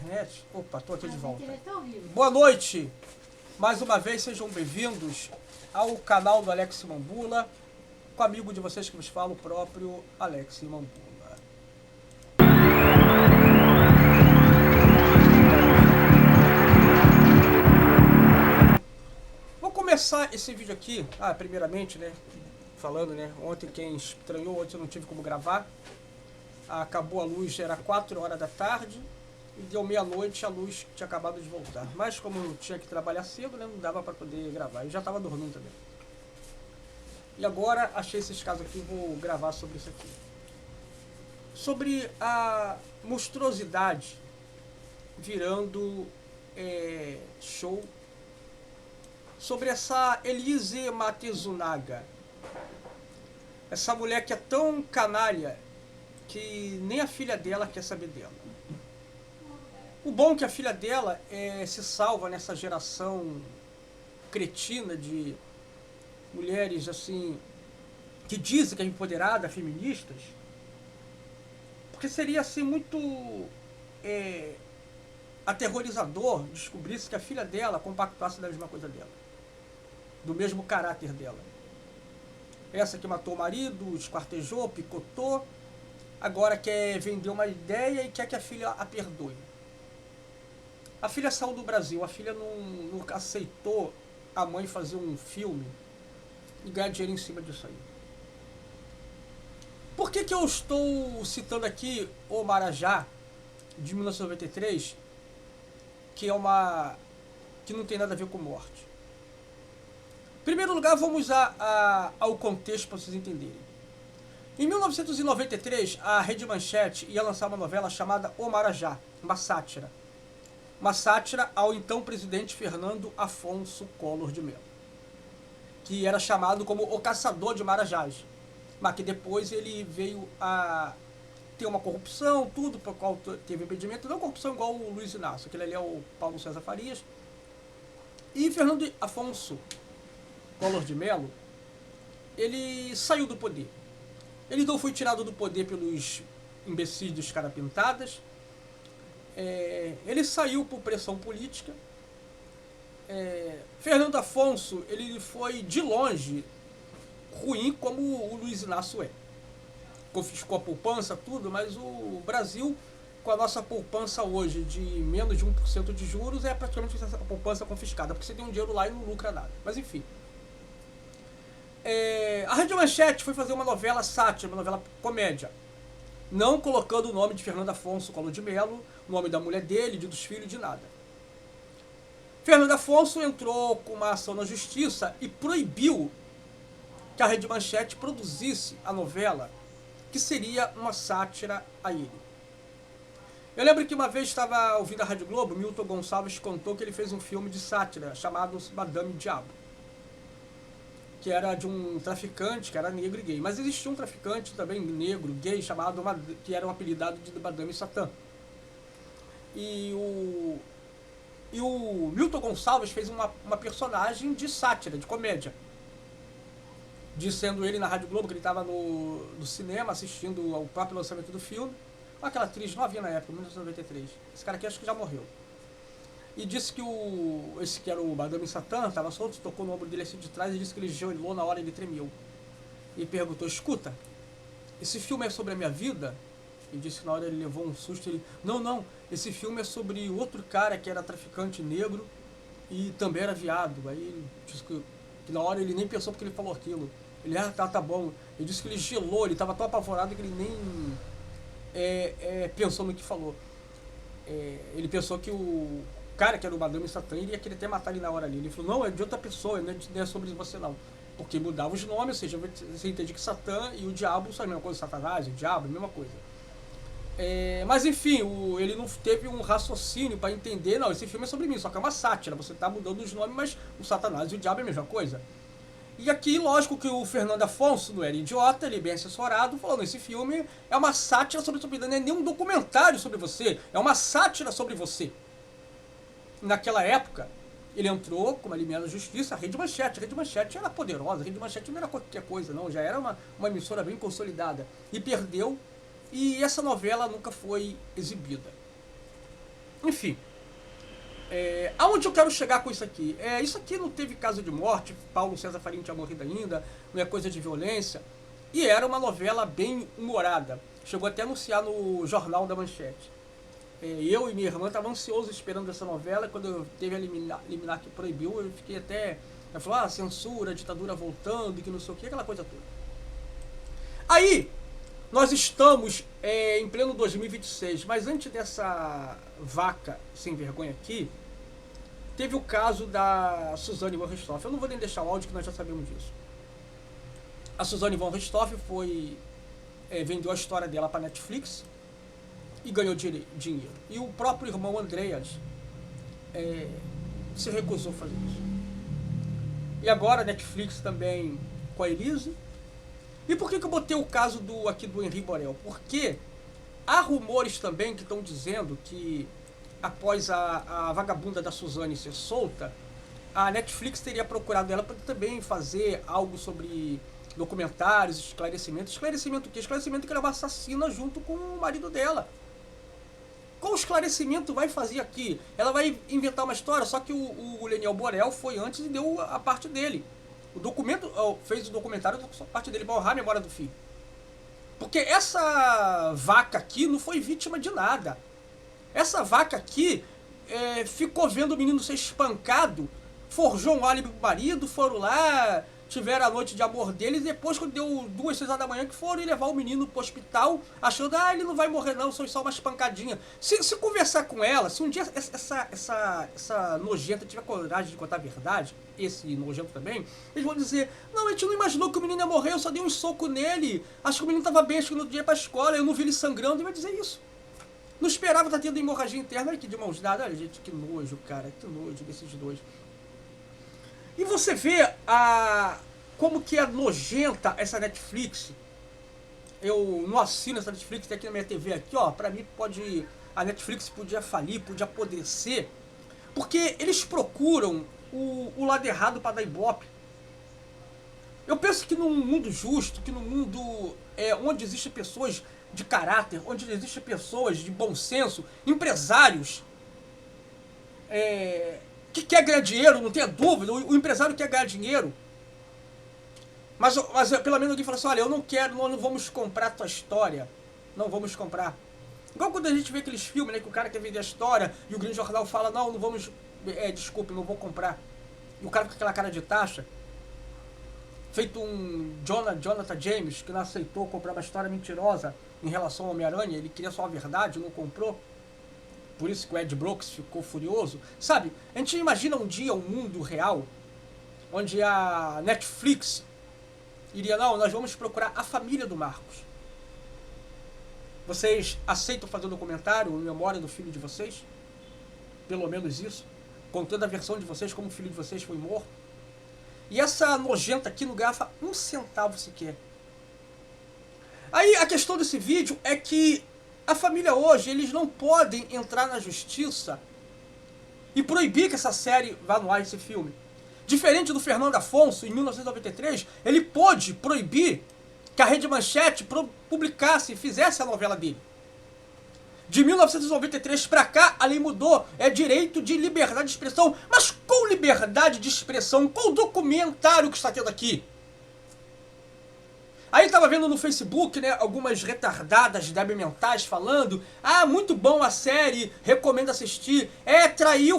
internet. Opa, tô aqui de volta. Tá horrível. Boa noite! Mais uma vez, sejam bem-vindos ao canal do Alex Mambula, com o amigo de vocês que vos fala, o próprio Alex Mambula. Vou começar esse vídeo aqui, primeiramente, né, falando, né, ontem quem estranhou, ontem eu não tive como gravar, acabou a luz, era 4 horas da tarde, e deu meia-noite, a luz tinha acabado de voltar. Mas como eu tinha que trabalhar cedo, né, não dava para poder gravar, eu já estava dormindo também. E agora achei esses casos aqui, vou gravar sobre isso aqui. Sobre a monstruosidade virando show. Sobre essa Elise Matsunaga. Essa mulher que é tão canalha que nem a filha dela quer saber dela. O bom é que a filha dela se salva nessa geração cretina de mulheres assim que dizem que é empoderada, feministas, porque seria assim muito aterrorizador descobrir-se que a filha dela compactuasse da mesma coisa dela, do mesmo caráter dela. Essa que matou o marido, esquartejou, picotou, agora quer vender uma ideia e quer que a filha a perdoe. A filha saiu do Brasil, a filha não aceitou a mãe fazer um filme e ganhar dinheiro em cima disso aí. Por que eu estou citando aqui O Marajá, de 1993, que não tem nada a ver com morte? Em primeiro lugar, vamos ao contexto para vocês entenderem. Em 1993, a Rede Manchete ia lançar uma novela chamada O Marajá, uma sátira. Uma sátira ao então presidente Fernando Afonso Collor de Mello, que era chamado como o caçador de marajás, mas que depois ele veio a ter uma corrupção, tudo por qual teve impedimento, não corrupção igual o Luiz Inácio, aquele ali é o Paulo César Farias. E Fernando Afonso Collor de Mello, ele saiu do poder. Ele não foi tirado do poder pelos imbecis dos carapintadas. Ele saiu por pressão política. Fernando Afonso, ele foi de longe ruim como o Luiz Inácio é. Confiscou a poupança, tudo, mas o Brasil, com a nossa poupança hoje de menos de 1% de juros, é praticamente a poupança confiscada, porque você tem um dinheiro lá e não lucra nada. Mas enfim. A Rede Manchete foi fazer uma novela sátira, uma novela comédia, não colocando o nome de Fernando Afonso Collor de Mello, o nome da mulher dele, dos filhos, de nada. Fernando Afonso entrou com uma ação na justiça e proibiu que a Rede Manchete produzisse a novela, que seria uma sátira a ele. Eu lembro que uma vez estava ouvindo a Rádio Globo, Milton Gonçalves contou que ele fez um filme de sátira chamado Madame Diabo, que era de um traficante que era negro e gay. Mas existia um traficante também negro, gay, que era um apelidado de Madame Satã. E o Milton Gonçalves fez uma personagem de sátira, de comédia, dizendo ele na Rádio Globo que ele estava no cinema assistindo ao próprio lançamento do filme. Aquela atriz novinha na época, 1993. Esse cara aqui acho que já morreu. E disse que esse que era o Madame Satã estava solto, tocou no ombro dele assim de trás e disse que ele gelou na hora, ele tremeu. E perguntou: escuta, esse filme é sobre a minha vida? E disse que na hora ele levou um susto. Ele: não, esse filme é sobre outro cara que era traficante negro e também era viado. Aí ele disse que na hora ele nem pensou porque ele falou aquilo. Ele: tá bom. Ele disse que ele gelou, ele estava tão apavorado que ele nem pensou no que falou. Ele pensou que o cara que era o Madame Satã iria querer até matar ele na hora ali. Ele falou: não, é de outra pessoa, não é sobre você não. Porque mudava os nomes, ou seja, você entende que Satã e o diabo são a mesma coisa, Satanás, o diabo, a mesma coisa. Mas enfim, ele não teve um raciocínio para entender, não, esse filme é sobre mim, só que é uma sátira, você está mudando os nomes, mas o Satanás e o diabo é a mesma coisa. E aqui, lógico que o Fernando Afonso não era idiota, ele bem assessorado, falando: esse filme é uma sátira sobre sua vida, não é nem um documentário sobre você, é uma sátira sobre você. Naquela época, ele entrou com uma liminar da justiça, a Rede Manchete. A Rede Manchete era poderosa, a Rede Manchete não era qualquer coisa, não, já era uma emissora bem consolidada. E perdeu, e essa novela nunca foi exibida. Enfim. Aonde eu quero chegar com isso aqui? Isso aqui não teve caso de morte, Paulo César Faria não tinha morrido ainda, não é coisa de violência. E era uma novela bem humorada. Chegou até a anunciar no Jornal da Manchete. Eu e minha irmã estavam ansiosos esperando essa novela. Quando teve a liminar que proibiu, eu fiquei até... Ela falou, censura, ditadura voltando, que não sei o que, aquela coisa toda. Aí, nós estamos em pleno 2026, mas antes dessa vaca sem vergonha aqui, teve o caso da Suzane von Richthofen. Eu não vou nem deixar o áudio, que nós já sabemos disso. A Suzane von Richthofen vendeu a história dela para Netflix e ganhou dinheiro. E o próprio irmão Andreas se recusou a fazer isso. E agora a Netflix também com a Elise. E por que eu botei o caso aqui do Henri Borel? Porque há rumores também que estão dizendo que após a vagabunda da Suzane ser solta, a Netflix teria procurado ela para também fazer algo sobre documentários, esclarecimentos. Esclarecimento o quê? Esclarecimento que ela é uma assassina junto com o marido dela. Qual esclarecimento vai fazer aqui? Ela vai inventar uma história, só que o Leniel Borel foi antes e deu a parte dele. Fez o documentário da parte dele, para honrar a memória do filho. Porque essa vaca aqui não foi vítima de nada. Essa vaca aqui ficou vendo o menino ser espancado, forjou um álibi pro marido, foram lá, tiveram a noite de amor deles, e depois, quando deu 2, 6 horas da manhã, que foram levar o menino pro hospital, achando, ele não vai morrer não, foi só uma espancadinha. Se conversar com ela, se um dia essa nojenta tiver coragem de contar a verdade, esse nojento também, eles vão dizer, não, a gente não imaginou que o menino ia morrer, eu só dei um soco nele, acho que o menino tava bem, acho que no dia pra escola, eu não vi ele sangrando, e vai dizer isso. Não esperava estar tendo hemorragia interna, olha que de mãos dadas, olha gente, que nojo, cara, que nojo desses dois. E você vê como que é nojenta essa Netflix. Eu não assino essa Netflix, tem aqui na minha TV aqui, pra mim a Netflix podia falir, podia apodrecer, porque eles procuram o lado errado para dar ibope. Eu penso que num mundo justo, que num mundo onde existem pessoas de caráter, onde existem pessoas de bom senso, empresários, que quer ganhar dinheiro, não tenha dúvida, o empresário quer ganhar dinheiro, mas pelo menos alguém fala assim, olha, eu não quero, nós não vamos comprar a tua história, não vamos comprar. Igual quando a gente vê aqueles filmes, né, que o cara quer vender a história e o grande jornal fala, não vamos, desculpe, não vou comprar. E o cara com aquela cara de taxa, feito um Jonathan James, que não aceitou comprar uma história mentirosa em relação ao Homem-Aranha, ele queria só a verdade, não comprou. Por isso que o Ed Brooks ficou furioso. Sabe, a gente imagina um dia um mundo real, onde a Netflix iria, não, nós vamos procurar a família do Marcos. Vocês aceitam fazer um documentário em memória do filho de vocês? Pelo menos isso. Contando a versão de vocês, como o filho de vocês foi morto. E essa nojenta aqui não ganhava um centavo sequer. Aí a questão desse vídeo é que a família hoje, eles não podem entrar na justiça e proibir que essa série vá no ar, esse filme. Diferente do Fernando Afonso, em 1993, ele pôde proibir que a Rede Manchete publicasse e fizesse a novela dele. De 1993 para cá, a lei mudou, é direito de liberdade de expressão. Mas qual liberdade de expressão? Qual documentário que está tendo aqui? Aí tava vendo no Facebook, né, algumas retardadas mentais falando, muito bom a série, recomendo assistir,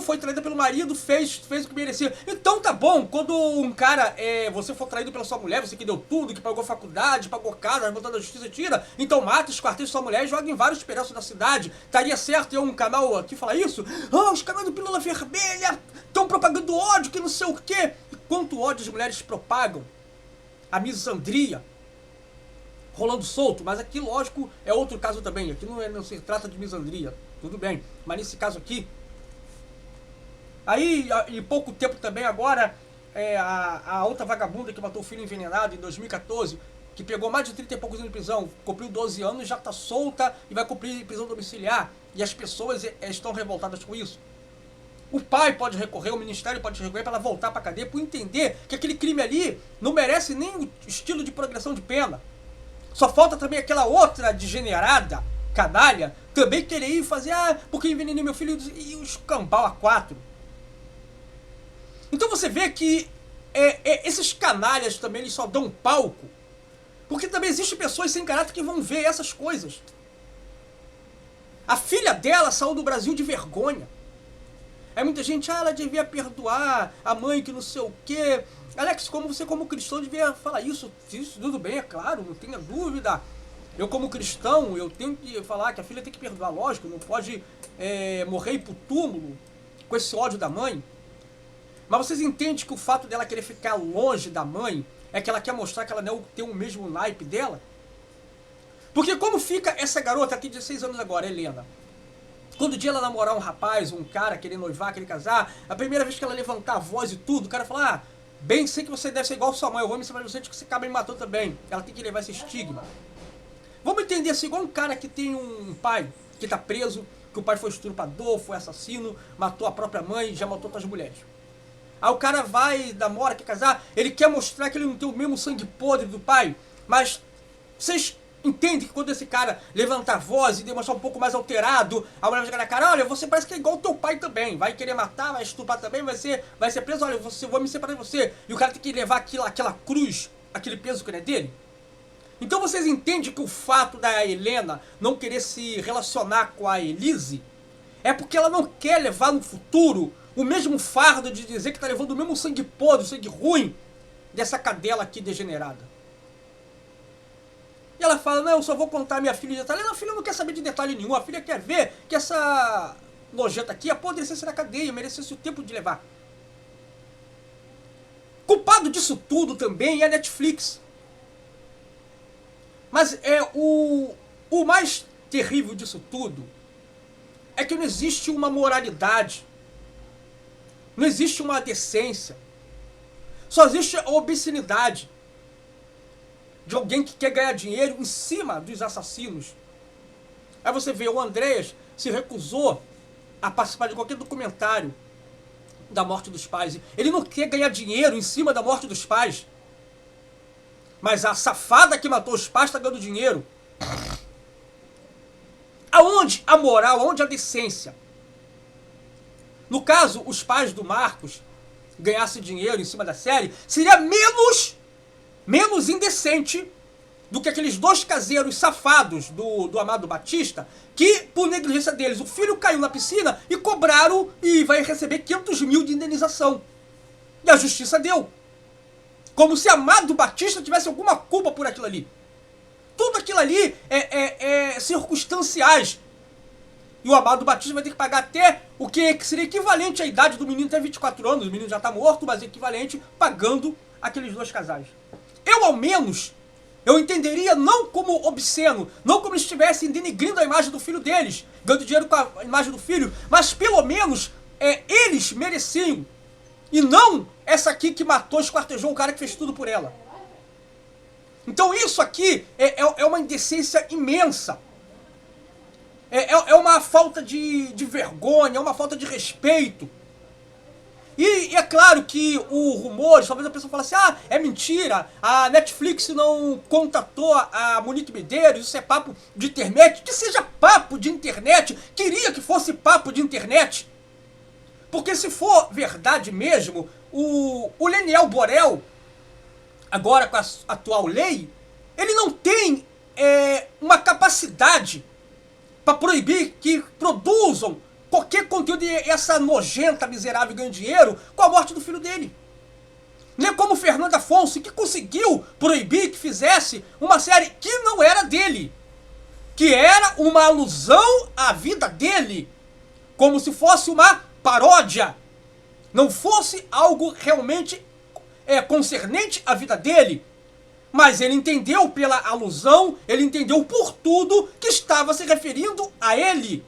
foi traída pelo marido, fez o que merecia. Então tá bom, quando um cara, você for traído pela sua mulher, você que deu tudo, que pagou faculdade, pagou casa, voltando da justiça, tira, então mata, esquarteja sua mulher e joga em vários pedaços da cidade. Estaria certo ter um canal aqui falar isso? Os canais do Pílula Vermelha estão propagando ódio, que não sei o quê. E quanto ódio as mulheres propagam? A misandria rolando solto, mas aqui, lógico, é outro caso também. Aqui não se trata de misandria, tudo bem. Mas nesse caso aqui... Aí, em pouco tempo também, agora, a outra vagabunda que matou o filho envenenado em 2014, que pegou mais de 30 e poucos anos de prisão, cumpriu 12 anos, já está solta e vai cumprir prisão domiciliar. E as pessoas estão revoltadas com isso. O pai pode recorrer, o ministério pode recorrer para ela voltar para a cadeia, por entender que aquele crime ali não merece nem o estilo de progressão de pena. Só falta também aquela outra degenerada, canalha, também querer ir fazer, porque envenenei meu filho e os cambal a 4. Então você vê que esses canalhas também eles só dão palco, porque também existem pessoas sem caráter que vão ver essas coisas. A filha dela saiu do Brasil de vergonha. Aí muita gente, ela devia perdoar a mãe que não sei o quê. Alex, como você como cristão devia falar isso tudo bem, é claro, não tenha dúvida. Eu como cristão, eu tenho que falar que a filha tem que perdoar, lógico, não pode morrer e ir pro túmulo com esse ódio da mãe. Mas vocês entendem que o fato dela querer ficar longe da mãe é que ela quer mostrar que ela não tem o mesmo naipe dela? Porque como fica essa garota, tem 16 anos agora, Helena? Quando o dia ela namorar um rapaz, um cara, querer noivar, querer casar, a primeira vez que ela levantar a voz e tudo, o cara fala, bem sei que você deve ser igual a sua mãe, eu vou me ensinar pra você que você acaba me matando também. Ela tem que levar esse estigma. Vamos entender assim, igual um cara que tem um pai que tá preso, que o pai foi estuprador, foi assassino, matou a própria mãe e já matou outras mulheres. Aí o cara vai, namora, quer casar, ele quer mostrar que ele não tem o mesmo sangue podre do pai, mas vocês entendem que quando esse cara levantar a voz e demonstrar um pouco mais alterado, a mulher vai chegar na cara, olha, você parece que é igual o teu pai também, vai querer matar, vai estuprar também, vai ser preso, olha, vou me separar de você. E o cara tem que levar aquela cruz, aquele peso que não é dele. Então vocês entendem que o fato da Helena não querer se relacionar com a Elise é porque ela não quer levar no futuro o mesmo fardo de dizer que está levando o mesmo sangue podre, o sangue ruim dessa cadela aqui degenerada. E ela fala, não, eu só vou contar a minha filha de detalhe. Não, a filha não quer saber de detalhe nenhum. A filha quer ver que essa nojenta aqui apodrecesse na cadeia, merecesse o tempo de levar. Culpado disso tudo também é a Netflix. Mas o mais terrível disso tudo é que não existe uma moralidade. Não existe uma decência. Só existe a obscenidade de alguém que quer ganhar dinheiro em cima dos assassinos. Aí você vê, o Andreas se recusou a participar de qualquer documentário da morte dos pais. Ele não quer ganhar dinheiro em cima da morte dos pais. Mas a safada que matou os pais está ganhando dinheiro. Aonde a moral, aonde a decência? No caso, os pais do Marcos ganhassem dinheiro em cima da série, seria menos indecente do que aqueles dois caseiros safados do Amado Batista, que, por negligência deles, o filho caiu na piscina e cobraram e vai receber 500 mil de indenização. E a justiça deu. Como se Amado Batista tivesse alguma culpa por aquilo ali. Tudo aquilo ali é circunstanciais. E o Amado Batista vai ter que pagar até o que seria equivalente à idade do menino, até 24 anos. O menino já está morto, mas equivalente, pagando aqueles dois casais. Eu, ao menos, eu entenderia não como obsceno, não como estivessem denegrindo a imagem do filho deles, ganhando dinheiro com a imagem do filho, mas pelo menos eles mereciam. E não essa aqui que matou, esquartejou um cara que fez tudo por ela. Então isso aqui é uma indecência imensa. É uma falta de vergonha, é uma falta de respeito. E é claro que o rumor, talvez a pessoa fale assim, é mentira, a Netflix não contatou a Monique Medeiros, isso é papo de internet. Que seja papo de internet, queria que fosse papo de internet. Porque se for verdade mesmo, o Leniel Borel, agora com a atual lei, ele não tem uma capacidade para proibir que produzam qualquer conteúdo e essa nojenta, miserável ganha dinheiro com a morte do filho dele. Nem como Fernando Afonso, que conseguiu proibir que fizesse uma série que não era dele. Que era uma alusão à vida dele. Como se fosse uma paródia. Não fosse algo realmente concernente à vida dele. Mas ele entendeu pela alusão, ele entendeu por tudo que estava se referindo a ele.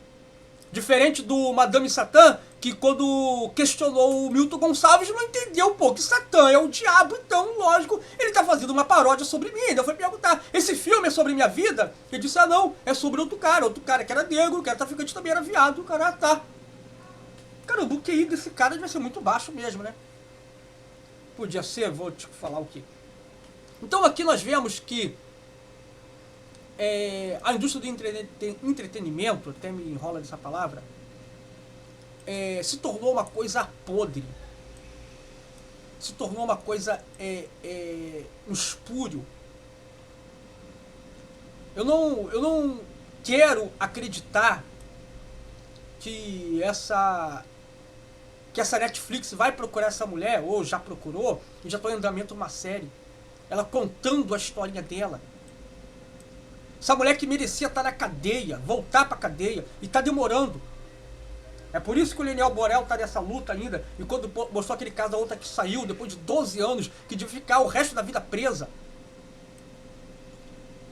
Diferente do Madame Satã, que quando questionou o Milton Gonçalves não entendeu, que Satã é o diabo, então, lógico, ele está fazendo uma paródia sobre mim. Então foi perguntar, esse filme é sobre minha vida? Ele disse, não, é sobre outro cara que era negro, que era traficante também era viado, o cara tá. Caramba, o QI desse cara devia ser muito baixo mesmo, né? Podia ser, vou te falar o quê. Então aqui nós vemos que a indústria do entretenimento, até me enrola dessa palavra, se tornou uma coisa podre. Se tornou uma coisa um espúrio. Eu não quero acreditar que essa Netflix vai procurar essa mulher, ou já procurou, e já está em andamento uma série. Ela contando a historinha dela. Essa mulher que merecia estar na cadeia, voltar pra cadeia, e tá demorando. É por isso que o Leniel Borel tá nessa luta ainda, e quando mostrou aquele caso da outra que saiu, depois de 12 anos, que devia ficar o resto da vida presa.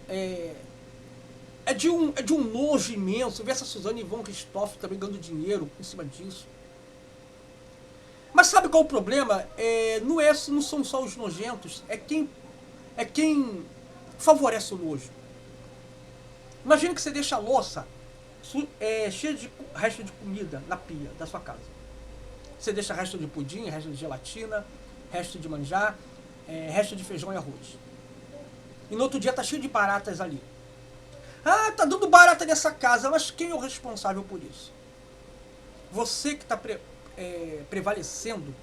É de um nojo imenso ver essa Suzane von Richthofen também ganhando dinheiro em cima disso. Mas sabe qual é o problema? Não são só os nojentos, é quem favorece o nojo. Imagina que você deixa a louça cheia de resto de comida na pia da sua casa. Você deixa resto de pudim, resto de gelatina, resto de manjar, resto de feijão e arroz. E no outro dia tá cheio de baratas ali. Ah, tá dando barata nessa casa, mas quem é o responsável por isso? Você que está prevalecendo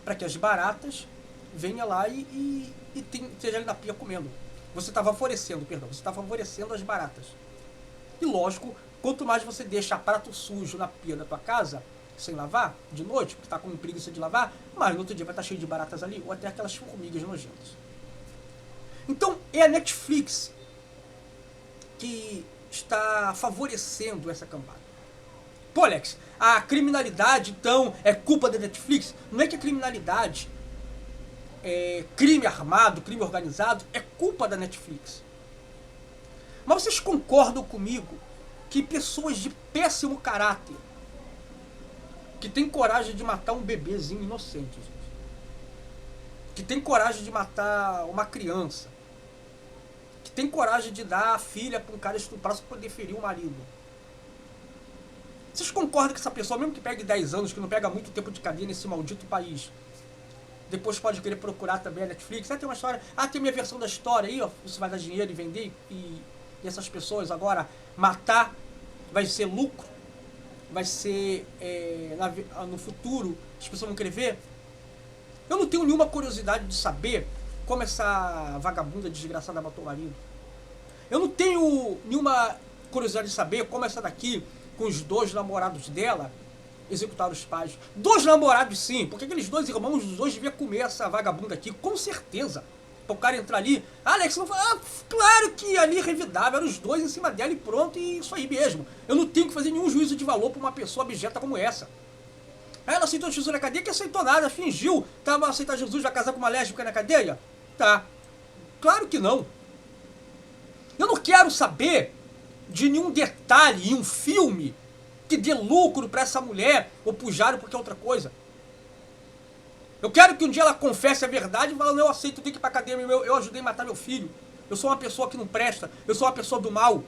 para que as baratas venham lá e esteja ali na pia comendo. Você está favorecendo as baratas. E lógico, quanto mais você deixa prato sujo na pia da tua casa, sem lavar, de noite, porque está com preguiça de lavar, mais no outro dia vai estar cheio de baratas ali, ou até aquelas formigas nojentas. Então, é a Netflix que está favorecendo essa campanha. Pô, Alex, a criminalidade, então, é culpa da Netflix? Não é que a criminalidade, crime armado, crime organizado, é culpa da Netflix. Mas vocês concordam comigo que pessoas de péssimo caráter, que tem coragem de matar um bebezinho inocente, gente, que tem coragem de matar uma criança, que tem coragem de dar a filha para um cara estuprar para poder ferir o marido, vocês concordam que essa pessoa, mesmo que pegue 10 anos, que não pega muito tempo de cadeia nesse maldito país, depois pode querer procurar também a Netflix? Tem uma história, tem minha versão da história aí, ó, você vai dar dinheiro e vender, e essas pessoas agora matar vai ser lucro, vai ser no futuro, as pessoas vão querer ver. Eu não tenho nenhuma curiosidade de saber como essa vagabunda desgraçada matou o marido. Eu não tenho nenhuma curiosidade de saber como essa daqui, com os 2 namorados dela, executaram os pais. 2 namorados, sim, porque aqueles 2 irmãos, os 2 deviam comer essa vagabunda aqui, com certeza. Para o cara entrar ali, Alex, não fala, claro que ali revidava, eram os 2 em cima dela e pronto, e isso aí mesmo. Eu não tenho que fazer nenhum juízo de valor para uma pessoa abjeta como essa. Ela aceitou Jesus na cadeia, que aceitou nada, fingiu, tava a aceitar Jesus, vai casar com uma lésbica na cadeia? Tá. Claro que não. Eu não quero saber de nenhum detalhe em um filme que dê lucro para essa mulher, ou pro Jário, porque é outra coisa. Eu quero que um dia ela confesse a verdade e fale, não, eu aceito, eu tenho que ir pra cadeia, eu ajudei a matar meu filho. Eu sou uma pessoa que não presta, eu sou uma pessoa do mal.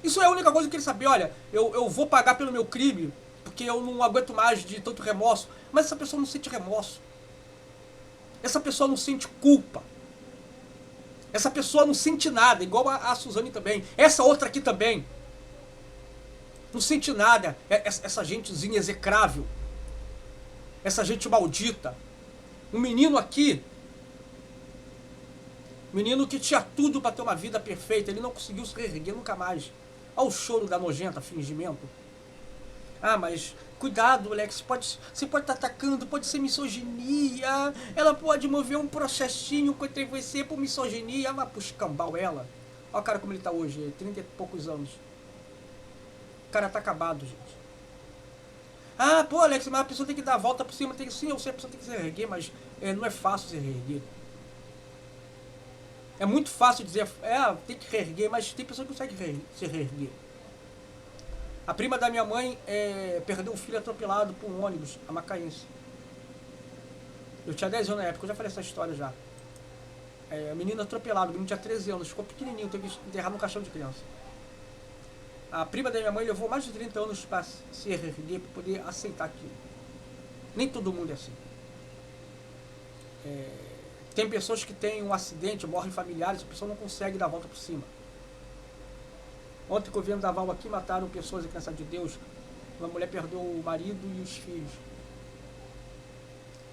Isso é a única coisa que eu queria saber, olha, eu vou pagar pelo meu crime, porque eu não aguento mais de tanto remorso. Mas essa pessoa não sente remorso. Essa pessoa não sente culpa. Essa pessoa não sente nada, igual a Suzane também. Essa outra aqui também. Não sente nada, essa gentezinha execrável. Essa gente maldita. Um menino aqui, menino que tinha tudo para ter uma vida perfeita, ele não conseguiu se reerguer nunca mais. Olha o choro da nojenta, fingimento. Mas cuidado, Alex, você pode estar atacando, pode ser misoginia, ela pode mover um processinho contra você por misoginia, vai pro escambau ela. Olha o cara como ele tá hoje, 30 e poucos anos. O cara tá acabado, gente. Pô, Alex, mas a pessoa tem que dar a volta por cima. Sim, eu sei, a pessoa tem que se reerguer, mas não é fácil se reerguer. É muito fácil dizer, tem que reerguer, mas tem pessoa que consegue se reerguer. A prima da minha mãe perdeu um filho atropelado por um ônibus, a macaense. Eu tinha 10 anos na época, eu já falei essa história já. O menino atropelado, o menino tinha 13 anos, ficou pequenininho, teve que enterrar no caixão de criança. A prima da minha mãe levou mais de 30 anos para se reerguer, para poder aceitar aquilo. Nem todo mundo é assim. Tem pessoas que têm um acidente, morrem familiares, a pessoa não consegue dar a volta por cima. Ontem que eu vi Vendaval aqui, mataram pessoas em Criança de Deus. Uma mulher perdeu o marido e os filhos.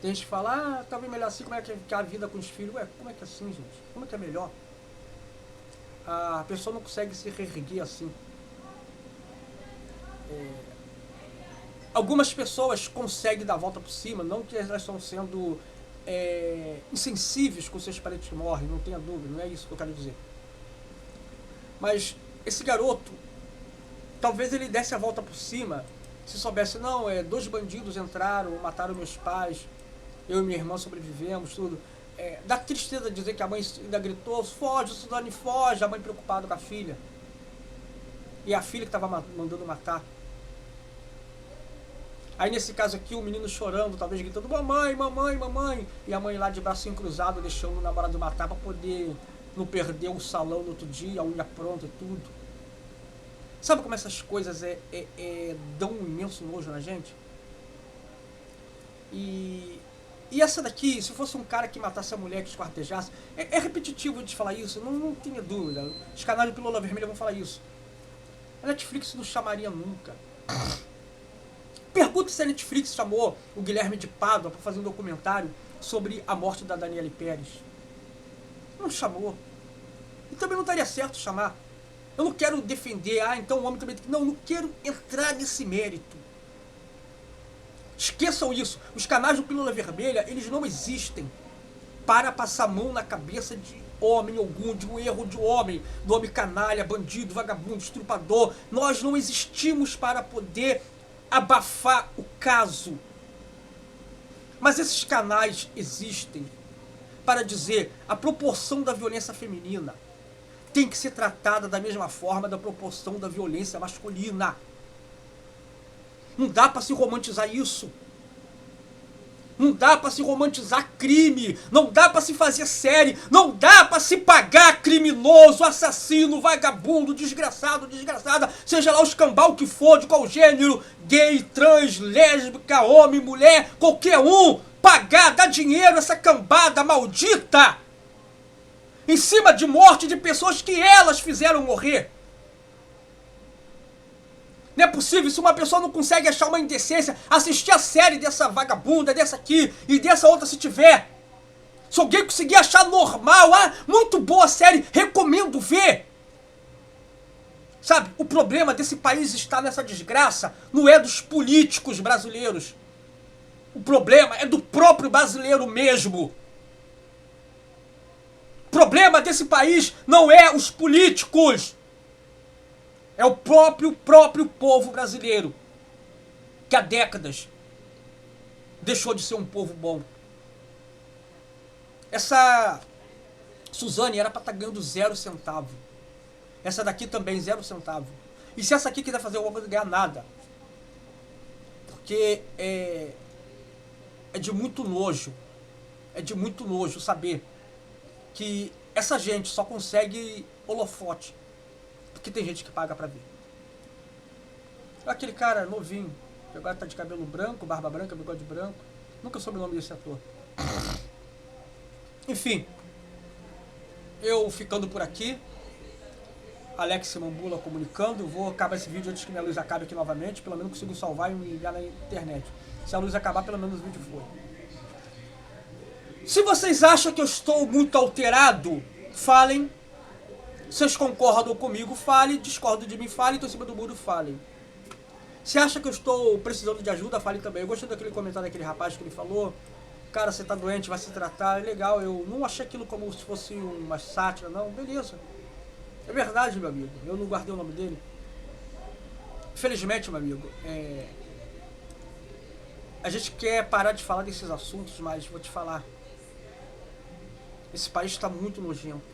Tem gente que fala, talvez melhor assim, como é que é a vida com os filhos? Ué, como é que é assim, gente? Como é que é melhor? A pessoa não consegue se reerguer assim. Algumas pessoas conseguem dar a volta por cima, não que elas estão sendo insensíveis com seus parentes que morrem, não tenha dúvida, não é isso que eu quero dizer. Mas esse garoto, talvez ele desse a volta por cima, se soubesse, não, 2 bandidos entraram, mataram meus pais, eu e minha irmã sobrevivemos, tudo. Dá tristeza dizer que a mãe ainda gritou, foge, Sudane, foge, a mãe preocupada com a filha. E a filha que estava mandando matar. Aí nesse caso aqui, o menino chorando, talvez gritando, mamãe, mamãe, mamãe. E a mãe lá de bracinho cruzado, deixando o namorado matar para poder não perder o salão no outro dia, a unha pronta e tudo. Sabe como essas coisas dão um imenso nojo na gente? E essa daqui, se fosse um cara que matasse a mulher, que esquartejasse, é repetitivo de falar isso, não tenha dúvida. Os canais do Pílula Vermelha vão falar isso. A Netflix não chamaria nunca. Pergunta se a Netflix chamou o Guilherme de Pádua para fazer um documentário sobre a morte da Daniele Pérez. Não chamou. E também não daria certo chamar. Eu não quero defender, então o homem também... Não quero entrar nesse mérito. Esqueçam isso. Os canais do Pílula Vermelha, eles não existem para passar a mão na cabeça de homem algum, de um erro de homem, do homem canalha, bandido, vagabundo, estrupador. Nós não existimos para poder abafar o caso. Mas esses canais existem para dizer a proporção da violência feminina tem que ser tratada da mesma forma da proporção da violência masculina. Não dá para se romantizar isso. Não dá para se romantizar crime. Não dá para se fazer série. Não dá para se pagar criminoso, assassino, vagabundo, desgraçado, desgraçada, seja lá o escambau que for, de qual gênero, gay, trans, lésbica, homem, mulher, qualquer um, pagar, dar dinheiro a essa cambada maldita em cima de morte de pessoas que elas fizeram morrer. Não é possível, se uma pessoa não consegue achar uma indecência, assistir a série dessa vagabunda, dessa aqui e dessa outra se tiver. Se alguém conseguir achar normal, muito boa série, recomendo ver. Sabe, o problema desse país está nessa desgraça, não é dos políticos brasileiros. O problema é do próprio brasileiro mesmo. O problema desse país não é os políticos. É o próprio povo brasileiro, que há décadas deixou de ser um povo bom. Essa Suzane era para estar ganhando 0 centavo. Essa daqui também 0 centavo. E se essa aqui quiser fazer alguma coisa, ganhar nada. Porque é de muito nojo. É de muito nojo saber que essa gente só consegue holofote porque tem gente que paga pra ver. Aquele cara novinho, que agora tá de cabelo branco, barba branca, bigode branco. Nunca soube o nome desse ator. Enfim, eu ficando por aqui, Alex Mambula comunicando. Vou acabar esse vídeo antes que minha luz acabe aqui novamente. Pelo menos consigo salvar e me ligar na internet. Se a luz acabar, pelo menos o vídeo foi. Se vocês acham que eu estou muito alterado, falem. Se vocês concordam comigo, falem. Discordam de mim, falem. Estou em cima do muro, falem. Se acha que eu estou precisando de ajuda, falem também. Eu gostei daquele comentário daquele rapaz que ele falou: cara, você tá doente, vai se tratar. É legal, eu não achei aquilo como se fosse uma sátira, não. Beleza. É verdade, meu amigo. Eu não guardei o nome dele. Infelizmente, meu amigo, a gente quer parar de falar desses assuntos, mas vou te falar. Esse país está muito nojento.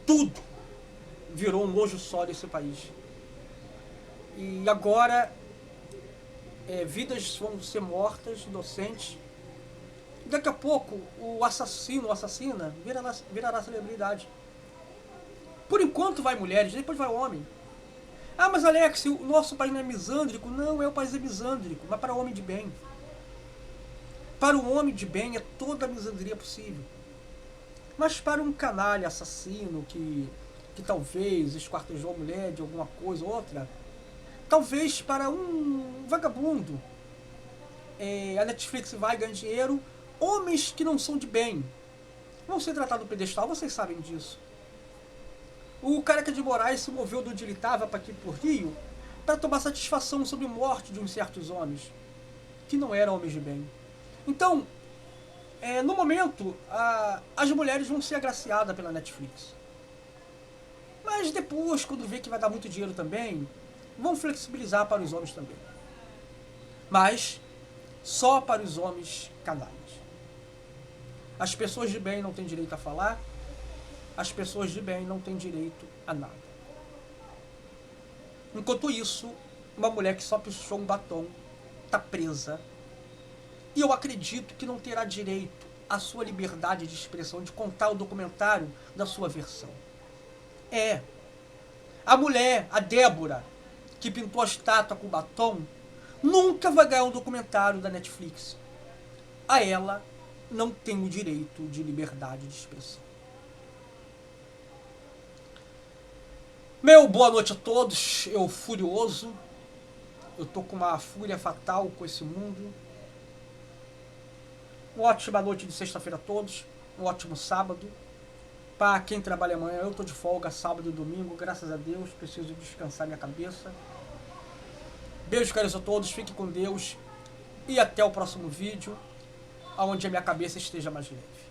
Tudo virou um nojo só desse país. E agora, vidas vão ser mortas, inocentes. E daqui a pouco, o assassino ou assassina virará celebridade. Por enquanto vai mulheres, depois vai homem. Ah, mas Alex, o nosso país não é misândrico? Não, o país é misândrico, mas para o homem de bem. Para o homem de bem é toda a misandria possível. Mas para um canalha assassino que que talvez esquartejou a mulher de alguma coisa ou outra, talvez para um vagabundo, a Netflix vai ganhar dinheiro. Homens que não são de bem vão ser tratados no pedestal, vocês sabem disso. O Careca de Moraes se moveu do onde ele estava para aqui por Rio para tomar satisfação sobre a morte de uns certos homens que não eram homens de bem. Então, no momento, as mulheres vão ser agraciadas pela Netflix. Mas depois, quando vê que vai dar muito dinheiro também, vão flexibilizar para os homens também. Mas só para os homens canalhas. As pessoas de bem não têm direito a falar, as pessoas de bem não têm direito a nada. Enquanto isso, uma mulher que só pichou um batom está presa. E eu acredito que não terá direito à sua liberdade de expressão, de contar o documentário da sua versão. A mulher, a Débora, que pintou a estátua com batom, nunca vai ganhar um documentário da Netflix. A ela não tem o direito de liberdade de expressão. Meu boa noite a todos, eu furioso, eu tô com uma fúria fatal com esse mundo. Uma ótima noite de sexta-feira a todos, um ótimo sábado. Para quem trabalha amanhã, eu tô de folga sábado e domingo, graças a Deus, preciso descansar minha cabeça. Beijos caros a todos, fiquem com Deus e até o próximo vídeo, onde a minha cabeça esteja mais leve.